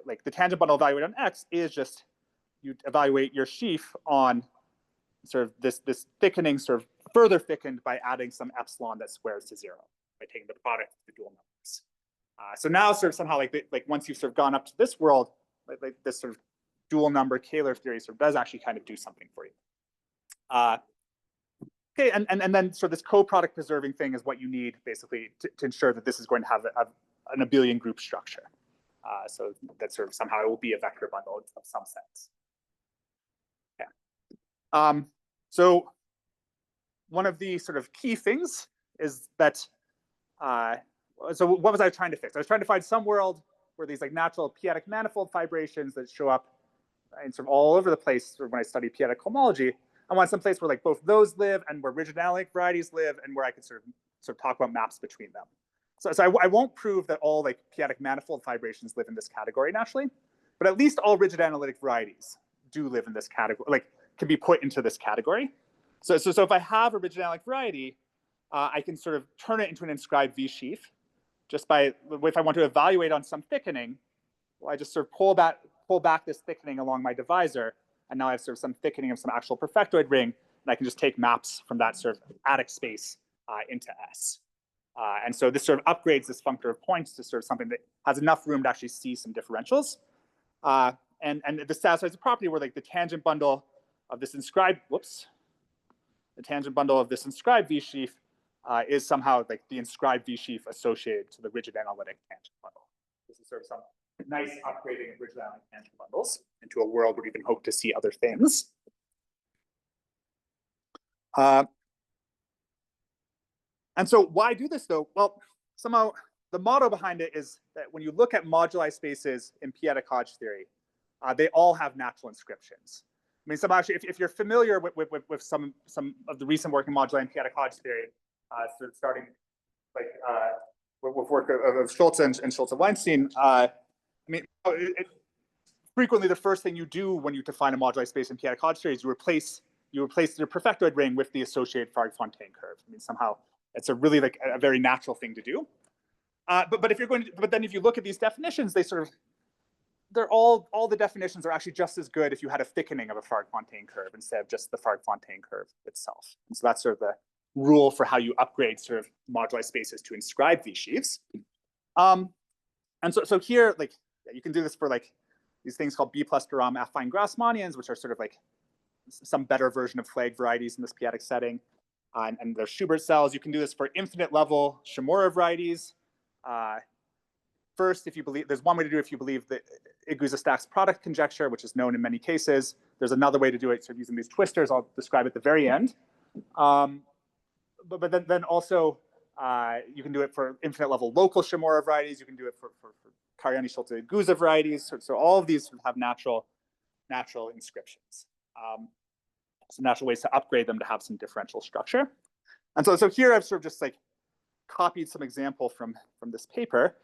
like the tangent bundle evaluated on X is just, you evaluate your sheaf on sort of this thickening sort of further thickened by adding some epsilon that squares to 0 by taking the product of the dual numbers. So now sort of somehow like once you've sort of gone up to this world, like this sort of dual number Kähler theory sort of does actually kind of do something for you. Okay, and then sort of this co-product preserving thing is what you need basically to ensure that this is going to have an abelian group structure. So that sort of somehow it will be a vector bundle of some sense. Yeah. So one of the sort of key things is that, so what was I trying to fix? I was trying to find some world where these like natural p-adic manifold fibrations that show up in sort of all over the place when I study p-adic homology. I want some place where like both those live and where rigid analytic varieties live and where I could sort of talk about maps between them. So I won't prove that all like p-adic manifold fibrations live in this category naturally, but at least all rigid analytic varieties do live in this category, like can be put into this category. So if I have a rigid analytic variety, I can sort of turn it into an inscribed V sheaf just by, if I want to evaluate on some thickening, well, I just sort of pull back this thickening along my divisor, and now I have sort of some thickening of some actual perfectoid ring, and I can just take maps from that sort of adic space into S. And so this sort of upgrades this functor of points to sort of something that has enough room to actually see some differentials. And this satisfies the property where like the tangent bundle of this inscribed, the tangent bundle of this inscribed V sheaf is somehow like the inscribed V sheaf associated to the rigid analytic tangent bundle. This is sort of some nice upgrading of rigid analytic tangent bundles into a world where you can hope to see other things. And so why do this though? Well, somehow the motto behind it is that when you look at moduli spaces in p-adic Hodge theory, they all have natural inscriptions. I mean, somehow actually, if you're familiar with some of the recent work in moduli and p-adic Hodge theory, sort of starting like with work of Schulze and Schulze-Weinstein, I mean, frequently the first thing you do when you define a moduli space in p-adic Hodge theory is you replace your perfectoid ring with the associated Fargue-Fontaine curve. I mean, somehow it's a really like a very natural thing to do. But if you're going to, but then if you look at these definitions, they sort of all the definitions are actually just as good if you had a thickening of a Farg-Fontaine curve instead of just the Farg-Fontaine curve itself. And so that's sort of the rule for how you upgrade sort of moduli spaces to inscribe these sheaves. And so here, like, you can do this for like these things called B plus Durham affine Grassmannians, which are sort of like some better version of flag varieties in this p-adic setting. And they're Schubert cells. You can do this for infinite level Shimura varieties. First, if you believe, there's one way to do it if you believe the Iguza-Stacks product conjecture, which is known in many cases. There's another way to do it sort of using these twistors. I'll describe at the very end. But then also, you can do it for infinite level local Shimura varieties. You can do it for Karyani-Schulte-Iguza varieties. So all of these have natural inscriptions. So natural ways to upgrade them to have some differential structure. And so here I've sort of just like copied some example from this paper,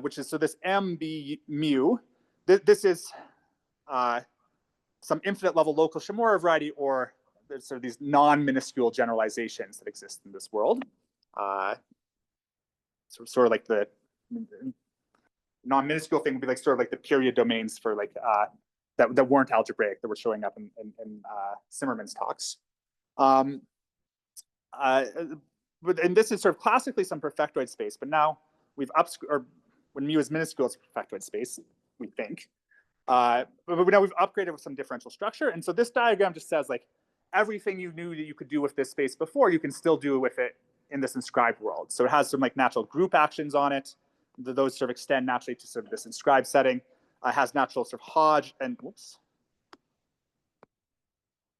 which is, so this MB mu, this is some infinite level local Shimura variety, or there's sort of these non-minuscule generalizations that exist in this world. Sort of like the non-minuscule thing would be like sort of like the period domains for like that weren't algebraic, that were showing up in Zimmerman's talks. And this is sort of classically some perfectoid space, but now we've or when mu is minuscule, it's a perfectoid space, we think. But now we've upgraded with some differential structure. And so this diagram just says like everything you knew that you could do with this space before, you can still do with it in this inscribed world. So it has some like natural group actions on it. Those sort of extend naturally to sort of this inscribed setting. Has natural sort of Hodge and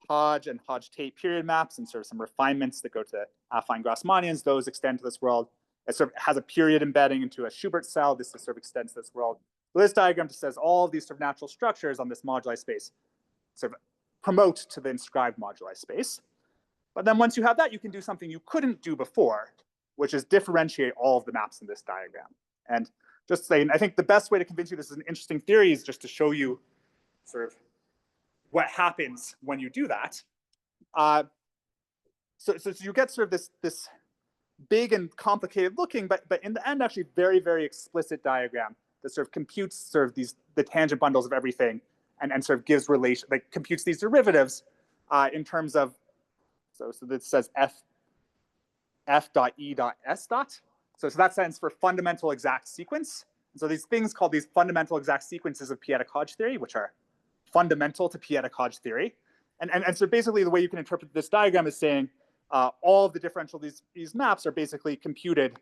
Hodge-Tate period maps and sort of some refinements that go to affine Grassmannians. Those extend to this world. It sort of has a period embedding into a Schubert cell. This sort of extends to this world. So this diagram just says all of these sort of natural structures on this moduli space sort of promote to the inscribed moduli space. But then once you have that, you can do something you couldn't do before, which is differentiate all of the maps in this diagram. And just saying, I think the best way to convince you this is an interesting theory is just to show you sort of what happens when you do that. So you get sort of this big and complicated looking, but in the end, actually very, very explicit diagram that sort of computes sort of the tangent bundles of everything and sort of gives relation, like computes these derivatives in terms of, so this says f dot e dot s dot. So that stands for fundamental exact sequence. And so these things called these fundamental exact sequences of p-adic Hodge theory, which are fundamental to p-adic Hodge theory. And so basically the way you can interpret this diagram is saying all of the differential, these maps are basically computed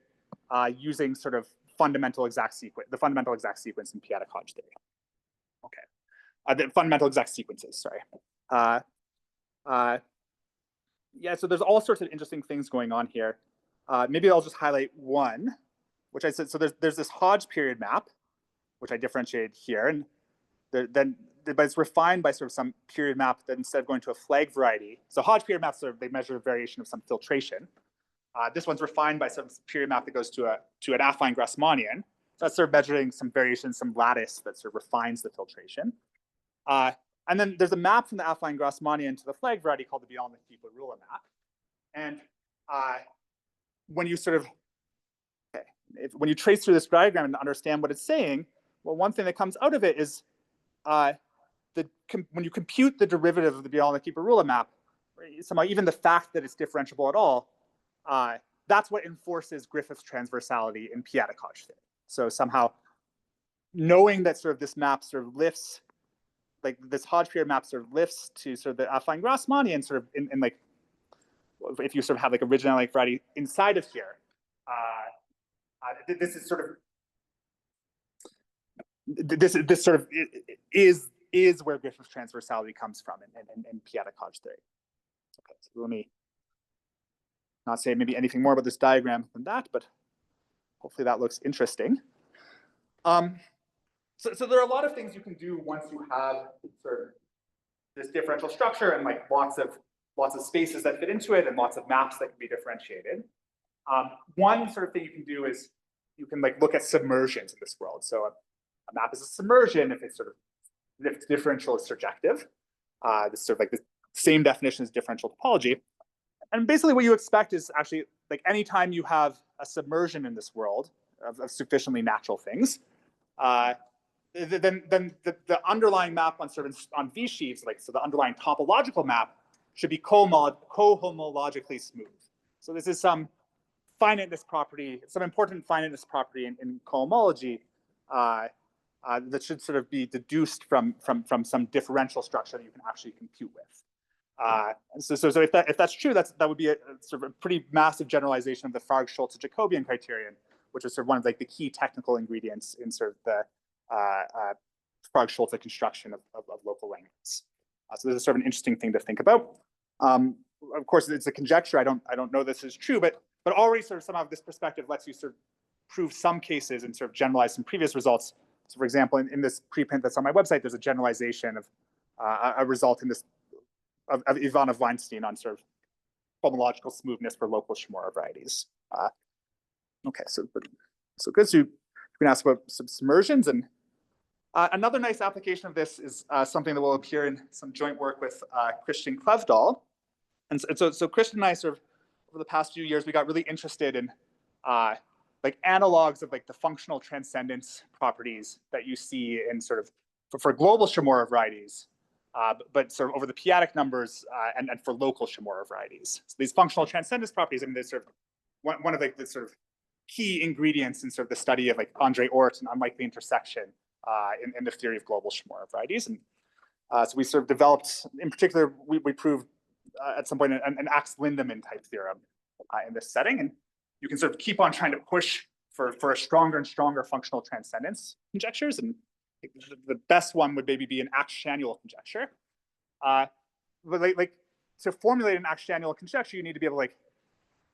using sort of fundamental exact sequence, the fundamental exact sequence in p-adic Hodge theory. Okay, the fundamental exact sequences, sorry. Yeah, so there's all sorts of interesting things going on here. Maybe I'll just highlight one, which I said, so there's this Hodge period map, which I differentiated here, and but it's refined by sort of some period map that instead of going to a flag variety, so Hodge period maps they measure a variation of some filtration. This one's refined by some period map that goes to an affine Grassmannian. So that's sort of measuring some variation, some lattice that sort of refines the filtration. And then there's a map from the affine Grassmannian to the flag variety called the Bialnik-Keeper-Rula map. And when you sort of, when you trace through this diagram and understand what it's saying, well, one thing that comes out of it is when you compute the derivative of the Bialnik-Keeper-Rula map, somehow even the fact that it's differentiable at all, that's what enforces Griffith's transversality in p-adic Hodge theory. So somehow knowing that sort of this map sort of lifts, like this Hodge period map sort of lifts to sort of the affine Grassmannian sort of in like, if you sort of have like original variety inside of here, this is sort of, this sort of is where Griffith's transversality comes from in p-adic Hodge theory. Okay, so let me not say maybe anything more about this diagram than that, but hopefully that looks interesting. So there are a lot of things you can do once you have sort of this differential structure and like lots of spaces that fit into it and lots of maps that can be differentiated. One sort of thing you can do is you can like look at submersions in this world. So a map is a submersion if it's sort of, if it's differential is surjective. This is sort of like the same definition as differential topology. And basically what you expect is actually like anytime you have a submersion in this world of sufficiently natural things, then the underlying map on on V sheaves, like so the underlying topological map should be cohomologically smooth. So this is some finiteness property, some important finiteness property in cohomology that should sort of be deduced from some differential structure that you can actually compute with. So if that's true, that would be a sort of a pretty massive generalization of the Farg-Schulze-Jacobian criterion, which is sort of one of like the key technical ingredients in sort of the Farg-Schulze construction of local lengths. So this is sort of an interesting thing to think about. Of course, it's a conjecture. I don't know this is true, but already sort of somehow this perspective lets you sort of prove some cases and sort of generalize some previous results. So for example, in this preprint that's on my website, there's a generalization of a result in this of Ivanov-Weinstein on sort of homological smoothness for local Shimura varieties. Okay, so good. So you can ask about submersions, and another nice application of this is something that will appear in some joint work with Christian Klevdahl. And so Christian and I sort of over the past few years, we got really interested in like analogs of like the functional transcendence properties that you see in sort of for global Shimura varieties, but sort of over the p-adic numbers and for local Shimura varieties. So these functional transcendence properties, I mean, they're sort of one of like the sort of key ingredients in sort of the study of like Andre Oort and unlikely intersection in the theory of global Shimura varieties. And so we sort of developed, in particular, we proved at some point an Axe-Lindemann type theorem in this setting. And you can sort of keep on trying to push for a stronger and stronger functional transcendence conjectures. And the best one would maybe be an Axe-Shanuel conjecture. But like to formulate an Axe-Shanuel conjecture, you need to be able to like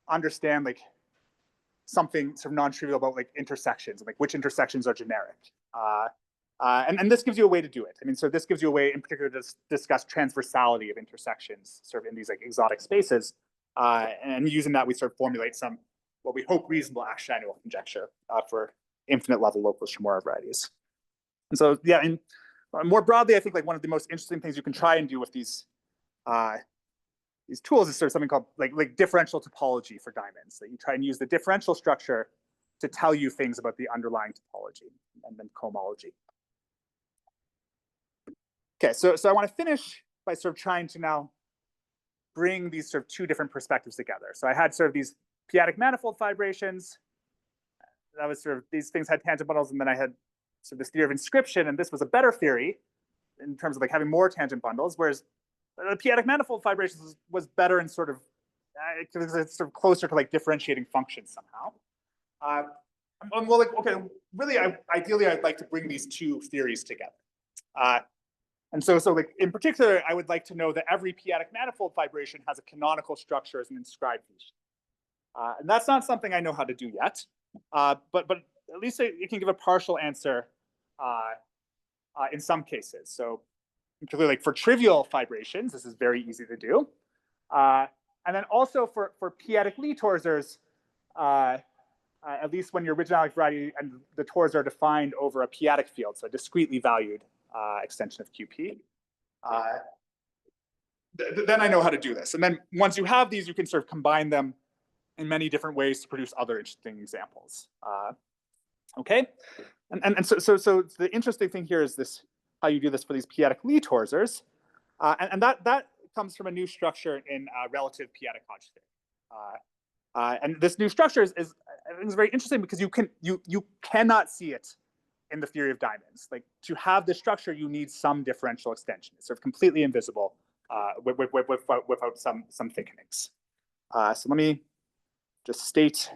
understand like something sort of non-trivial about like intersections, like which intersections are generic. And this gives you a way to do it. I mean, so this gives you a way in particular to discuss transversality of intersections sort of in these like exotic spaces. And using that, we sort of formulate some, what we hope reasonable Axe-Shanuel conjecture for infinite level local Shimura varieties. And so, yeah, and more broadly, I think like one of the most interesting things you can try and do with these tools is sort of something called like differential topology for diamonds. That you try and use the differential structure to tell you things about the underlying topology and then cohomology. Okay, so I want to finish by sort of trying to now bring these sort of two different perspectives together. So I had sort of these p-adic manifold fibrations. That was sort of, these things had tangent bundles, and then I had sort of this theory of inscription, and this was a better theory in terms of like having more tangent bundles, whereas the p-adic manifold fibrations was better in sort of, it's sort of closer to like differentiating functions somehow. Well, like, okay, really, ideally, I'd like to bring these two theories together. And so like in particular, I would like to know that every p-adic manifold fibration has a canonical structure as an inscribed feature. And that's not something I know how to do yet, but at least it can give a partial answer in some cases. So particularly like for trivial fibrations, this is very easy to do. And then also for p-adic Lie torsors, at least when your originality variety and the tors are defined over a p-adic field, so a discretely valued extension of QP. Then I know how to do this. And then once you have these, you can sort of combine them in many different ways to produce other interesting examples. Okay, and so the interesting thing here is this, how you do this for these p-adic Lie torsors, and that comes from a new structure in relative p-adic Hodge theory. And this new structure is I think it's very interesting because you cannot see it in the theory of diamonds. Like to have this structure, you need some differential extension. It's sort of completely invisible without some thickenings. So let me just state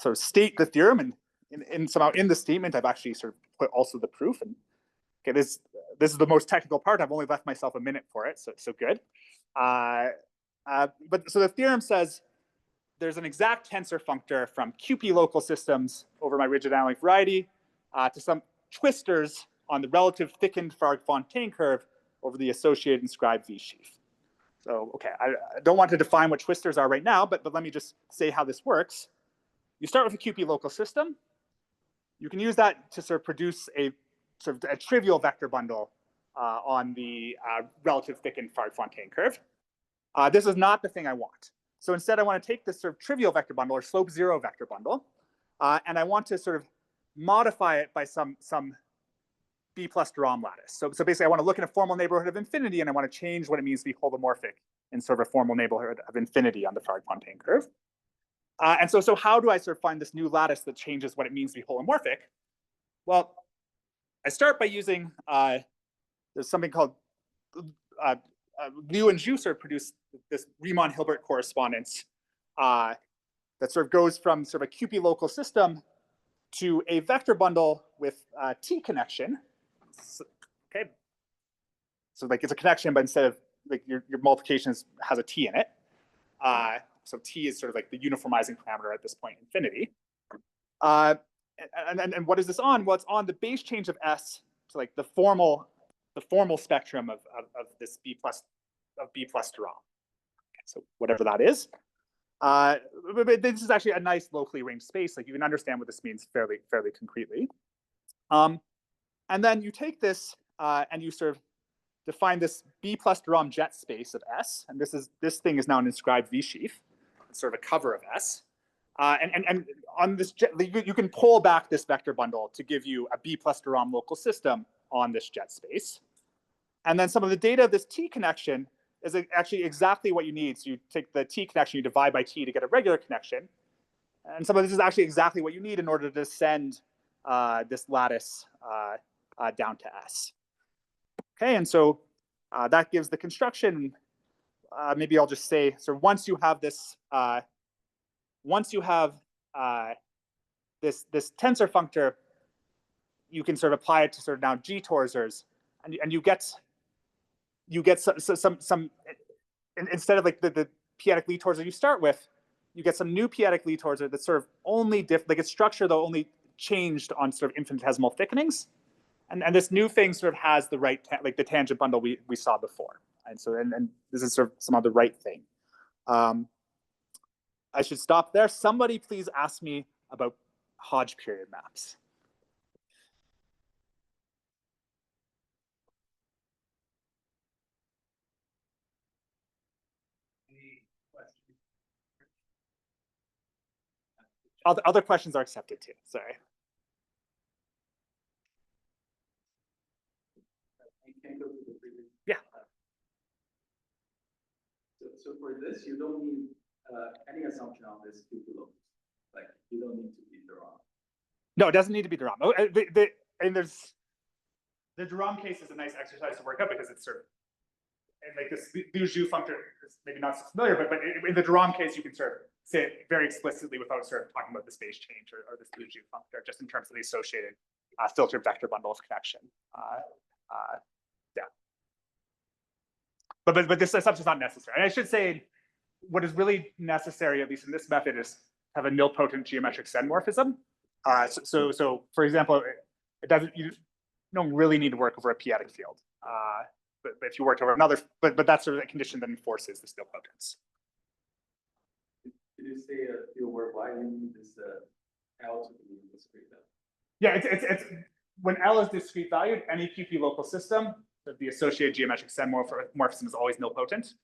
the theorem, and somehow in the statement, I've actually sort of put also the proof. And okay, this is the most technical part. I've only left myself a minute for it, so good. But so the theorem says there's an exact tensor functor from QP local systems over my rigid analytic variety to some twistors on the relative thickened Farg-Fontaine curve over the associated inscribed V sheaf. So, okay, I don't want to define what twistors are right now, but let me just say how this works. You start with a QP local system. You can use that to sort of produce a sort of a trivial vector bundle on the relative thickened Farg-Fontaine curve. This is not the thing I want. So instead, I want to take this sort of trivial vector bundle or slope zero vector bundle, and I want to sort of modify it by some B plus de Rham lattice. So basically, I want to look in a formal neighborhood of infinity, and I want to change what it means to be holomorphic in sort of a formal neighborhood of infinity on the Farg-Fontaine curve. And so how do I sort of find this new lattice that changes what it means to be holomorphic? Well, I start by using there's something called Liu and Zhu sort of produce this Riemann-Hilbert correspondence that sort of goes from sort of a QP local system to a vector bundle with T connection. Okay, so like it's a connection, but instead of like your multiplication has a T in it. So T is sort of like the uniformizing parameter at this point, infinity. And what is this on? Well, it's on the base change of S to like the formal spectrum of this B plus de Rham. Okay, so whatever that is. But this is actually a nice locally arranged space. Like you can understand what this means fairly concretely. And then you take this and you sort of define this B plus de Rham jet space of S. And this thing is now an inscribed V sheaf. It's sort of a cover of S. And on this jet, you can pull back this vector bundle to give you a B plus de Rham local system on this jet space. And then some of the data of this T connection is actually exactly what you need. So you take the T connection, you divide by T to get a regular connection. And some of this is actually exactly what you need in order to send this lattice down to S. Okay, and so that gives the construction. Maybe I'll just say, so once you have this, this tensor functor, you can sort of apply it to sort of now G torsors, and you get some instead of like the p-adic Lie torsor you start with, you get some new p-adic Lie torsor that's sort of only like its structure though only changed on sort of infinitesimal thickenings, and this new thing sort of has the right like the tangent bundle we saw before, and so and this is sort of some of the right thing. I should stop there. Somebody please ask me about Hodge period maps. Other questions are accepted too. Sorry. Yeah. So for this, you don't need any assumption on this QP locus. Like you don't need to be de Rham. No, it doesn't need to be de Rham. Oh, and there's the de Rham case is a nice exercise to work up because it's sort of and like this Liu functor is maybe not so familiar, but in the de Rham case, you can sort of say it very explicitly without sort of talking about the space change or this Liu functor, just in terms of the associated filtered vector bundle of connection. Yeah. But this assumption is not necessary. And I should say, what is really necessary, at least in this method, is have a nilpotent geometric send-morphism. So for example, it doesn't you don't really need to work over a p-adic field. But if you worked over another, but that's sort of a condition that enforces this nilpotence. Did you say a few words why you need this L to be discrete? Yeah, it's when L is discrete valued, any QP local system, the associated geometric send-morphism is always nilpotent.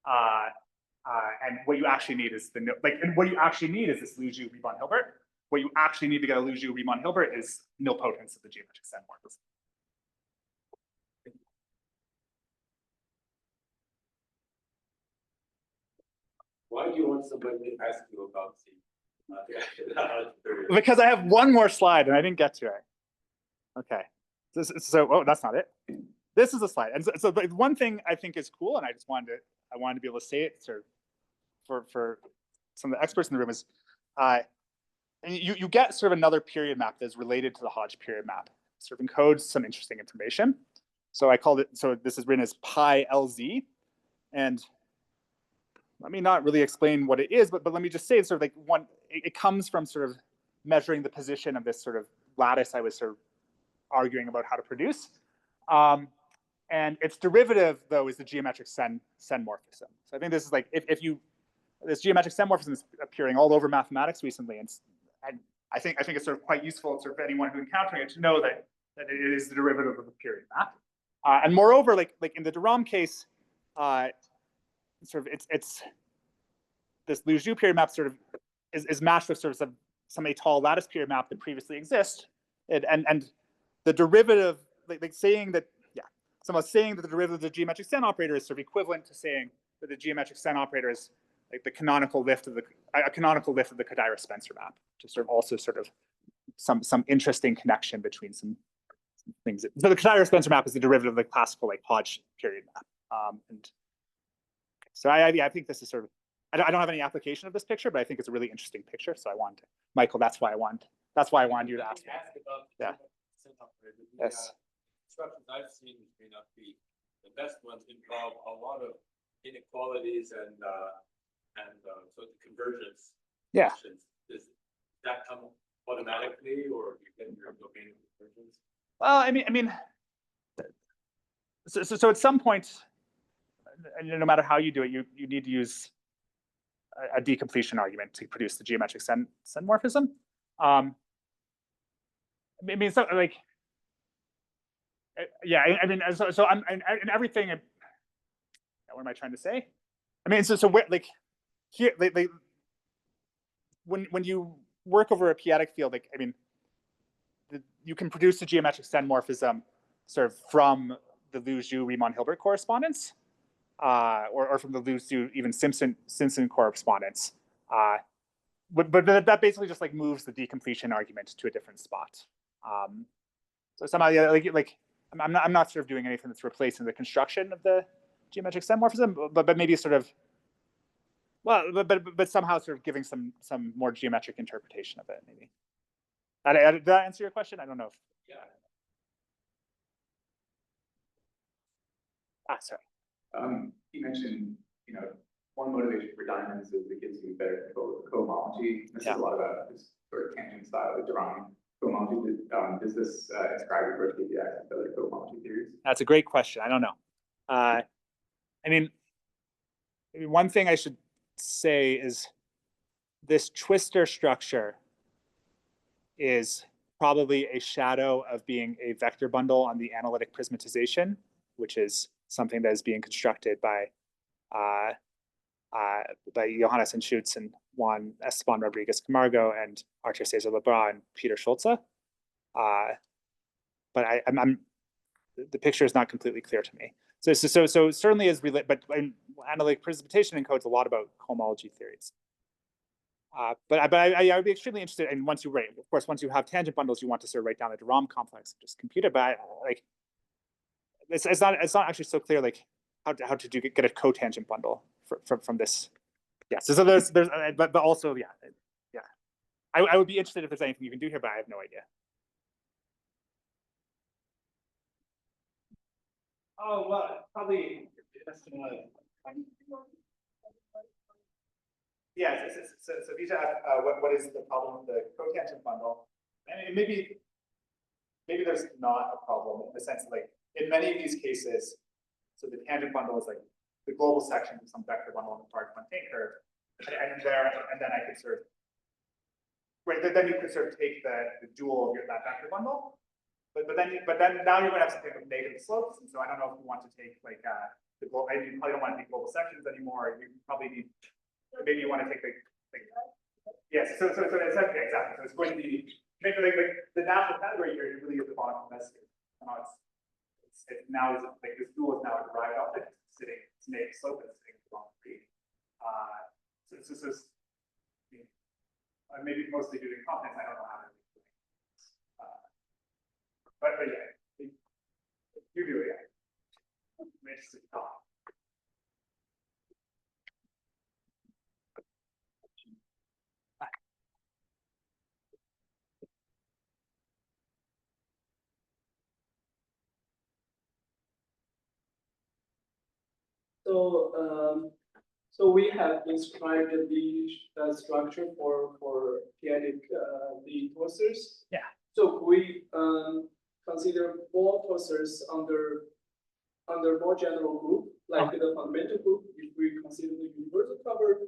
And what you actually need is this Liu Riemann-Hilbert. What you actually need to get a Liu Riemann-Hilbert is nilpotence of the geometric send-morphism. Why do you want somebody to ask you about C? Because I have one more slide and I didn't get to it. Okay. So that's not it. This is a slide. And so one thing I think is cool, and I wanted to be able to say it sort of for some of the experts in the room is and you get sort of another period map that's related to the Hodge period map. It sort of encodes some interesting information. So I called it, so this is written as pi LZ. And let me not really explain what it is, but let me just say it's sort of like it comes from sort of measuring the position of this sort of lattice I was sort of arguing about how to produce. And its derivative, though, is the geometric send-morphism. So I think this is like, this geometric send-morphism is appearing all over mathematics recently. And I think it's sort of quite useful sort of anyone who's encountering it to know that it is the derivative of a period map. And moreover, like in the de Rham case, sort of it's this Liu period map sort of is matched with sort of some étale lattice period map that previously exists. and the derivative, like saying that, yeah, someone saying that the derivative of the geometric extent operator is sort of equivalent to saying that the geometric extent operator is like the canonical lift of the Kodaira-Spencer map, to sort of also sort of some interesting connection between some things. So the Kodaira-Spencer map is the derivative of the classical like Hodge period map. And so I think this is sort of, I don't have any application of this picture, but I think it's a really interesting picture. So I wanted to, Michael, that's why I wanted you to ask me. About yeah. Yes. Instructions I've seen may not be the best ones, involve a lot of inequalities and so the convergence. Yeah. Questions. Does that come automatically, or you get your domain of convergence? Well, I mean, so at some point, no matter how you do it, you need to use a decompletion argument to produce the geometric sen morphism. I mean, so like, yeah, I mean, so I'm in everything. What am I trying to say? I mean, so where, like here, like when you work over a p-adic field, like I mean, you can produce the geometric sen morphism sort of from the Liu-Zhu-Riemann Hilbert correspondence, or from the Liu-Zhu even Simpson correspondence. But that basically just like moves the decompletion argument to a different spot. So somehow, yeah, like I'm not sort of doing anything that's replacing the construction of the geometric sen morphism, but maybe sort of, well, but somehow sort of giving some more geometric interpretation of it, maybe. Did that answer your question? I don't know if. Yeah. Sorry. You mentioned, one motivation for diamonds is it gives you better control of cohomology. This is a lot about this sort of tangent style of drawing cohomology. Does this inscribe reverse p-adic to other cohomology theories? That's a great question. I don't know. I mean, one thing I should say is this twistor structure is probably a shadow of being a vector bundle on the analytic prismatization, which is something that is being constructed by Johannes and Schutz and Juan Esteban Rodriguez Camargo and Arthur Cesar Lebras and Peter Schulze. But the picture is not completely clear to me. So certainly is related, but analytic precipitation encodes a lot about cohomology theories. But I would be extremely interested, and once you write, of course, once you have tangent bundles, you want to sort of write down the de Rham complex, just compute it. But like, it's not actually so clear like how to get a cotangent bundle from this. Yeah. So there's but also yeah. I would be interested if there's anything you can do here, but I have no idea. Oh well, probably. Yeah, so Vijay asked what is the problem with the cotangent bundle? And maybe there's not a problem in the sense that, like, in many of these cases, so the tangent bundle is like the global section of some vector bundle on the Poisson curve, and then I could sort of, right, then you could sort of take the dual of that vector bundle, but then now you're going to have something with negative slopes, and so I don't know if you want to take like the global. You probably don't want to take global sections anymore. You probably need. Maybe you want to take the yes. So exactly. So it's going to be maybe like the natural category here really is the bottom of this. It now is like this dual is now a derived object sitting. It's negative slope and it's sitting along the tree. So maybe mostly due to confidence. I don't know how to do it. But yeah, you do it. Yeah. I'm interested in thought. So we have described the structure for p-adic the twistors. Yeah. So we consider all twistors under more general group, like the fundamental group. If we consider the universal cover,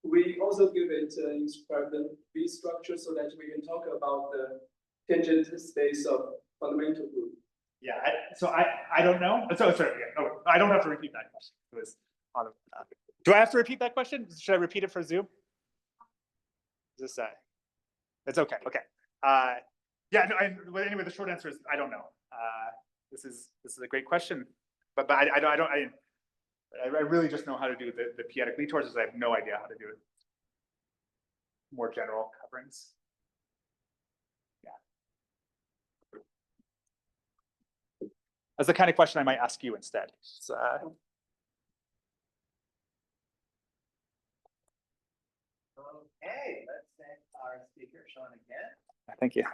we also give it inscribe the V structure so that we can talk about the tangent space of fundamental group. Yeah, so I don't know. So sorry, yeah, no, I don't have to repeat that question. It was do I have to repeat that question? Should I repeat it for Zoom? Is this it's okay. Okay. Yeah, no, well, anyway, the short answer is I don't know. This is a great question, but I really just know how to do the p-adic twistors. I have no idea how to do it. More general coverings. Yeah. That's the kind of question I might ask you instead. So, Okay, let's thank our speaker, Sean, again. thank you.